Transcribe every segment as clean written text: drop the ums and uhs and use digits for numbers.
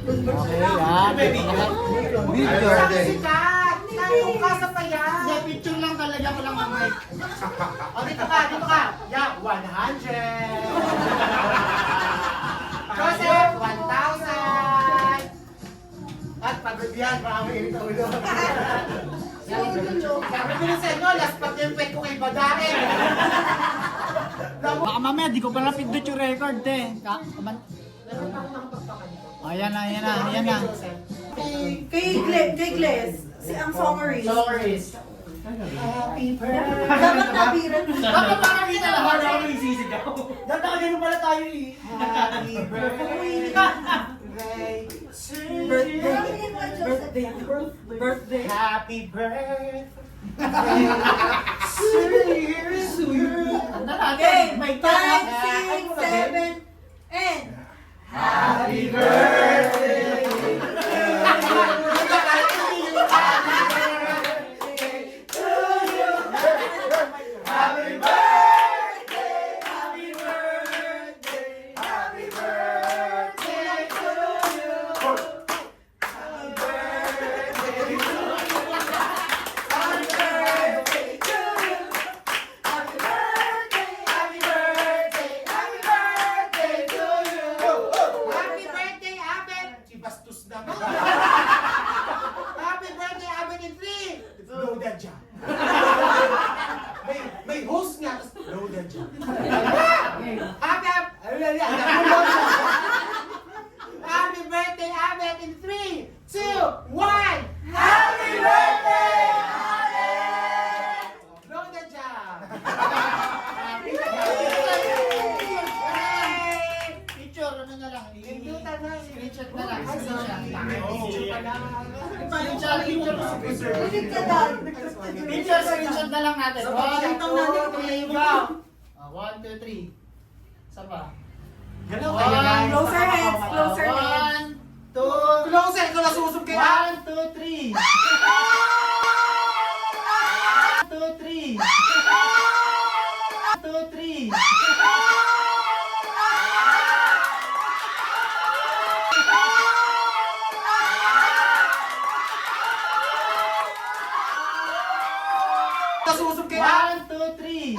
Okay, yan. Video. Sikat! Nangungkasa pa yan! Hindi, picture lang talaga ko lang ng mic. O, dito ka, dito ka! Yeah, 100! Joseph, 1,000! At pagod yan, baka mainit ang ulo. Sabi ko na sa inyo, last pag-impet ko kay Badae. Baka mamaya, di ko pala pindot yung record eh. Ayan na, ayan na, ayan na. Kay Gles, ang songerist. Sorries. Happy birthday. Dapat nabiran. Dapat parang kita na hard ako yung sisigaw. Dapat ganun pala tayo eh. Happy birthday. Birthday. Happy birthday. Okay, 5, 6, 7, and Happy birthday. Happy birthday, happy birthday, happy birthday to you. Happy birthday to you. Happy birthday to you. Happy birthday, happy birthday, happy birthday to you. Happy birthday, Abet. Si Bastos na. Happy birthday, Abet in 3. Loaded siya. May host nga, tapos loaded siya. Happy birthday, Abet in 3, 2, 1. Happy birthday, Abet! Loaded siya. Happy birthday! Picture, ano na lang. Pindutan na. Screenshot na lang. Ay, sorry. Picture pa lang. Screenshot, picture. ulit ka lang. Picture, screenshot na lang natin. So, 1, pakita natin 2, kung 3, iba. go! 1, 2, 3. Saan ba? Hello kayo guys. Closer heads, closer heads. 1, 2, Closer ko na susub kaya. 1, 2, 3. 1, 2, 3. 1, 2, 3. Nasusub kaya. 1, 2, 3.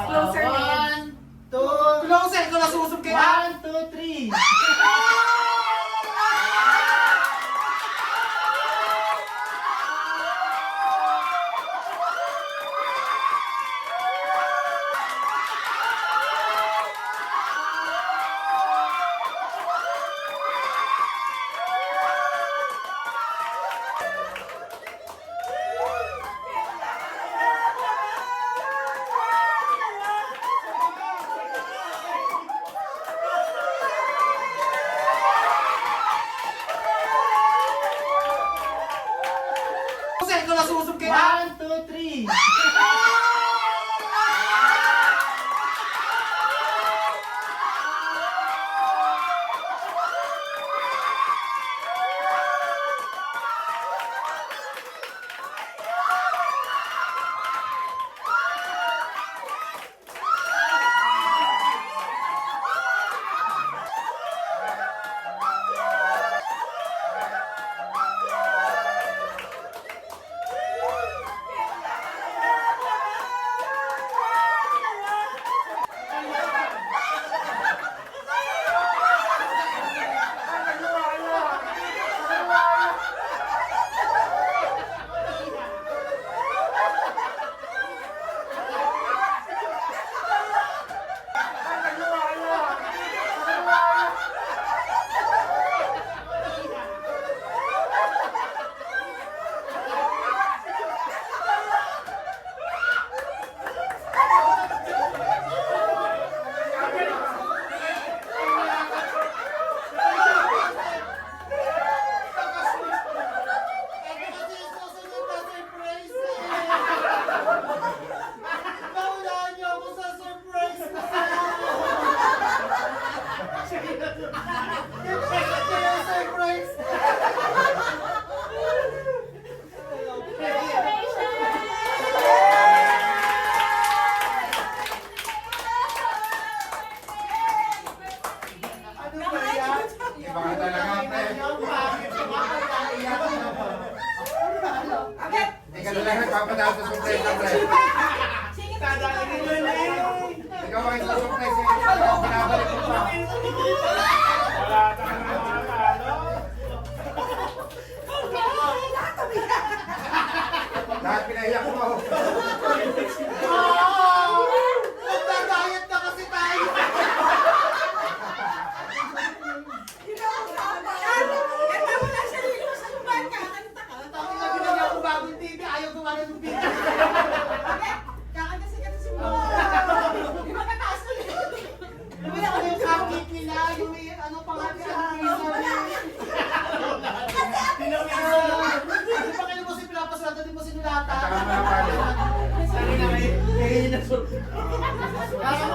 Closer heads. 1, 2, Closer ko na susub kaya. 1, 2, 3. Closer ko na susub kaya. 1, 2, 3. Baka talaga, pre. Yung pangit ko ba? Iyak na ba? Okay. Ikaw na lang nagpapadaan sa sorpresa, pre. Dadalhin mo na eh. Ikaw ang isa sorpresa. Ikaw ang binabalik mo pa. Wala ka na makakalo. Lahat pinahiyak mo. Magdadayat na kasi tayo. Tapos na binigyan ko bagong TV, ayaw gumana ng TV. Sabi na yung cupcake nila, yung may ano pangalan sa Hindi pa kayo mo si pinapasweldo, di mo sinulata. At saka mga pala. Sabi na may na Kaya,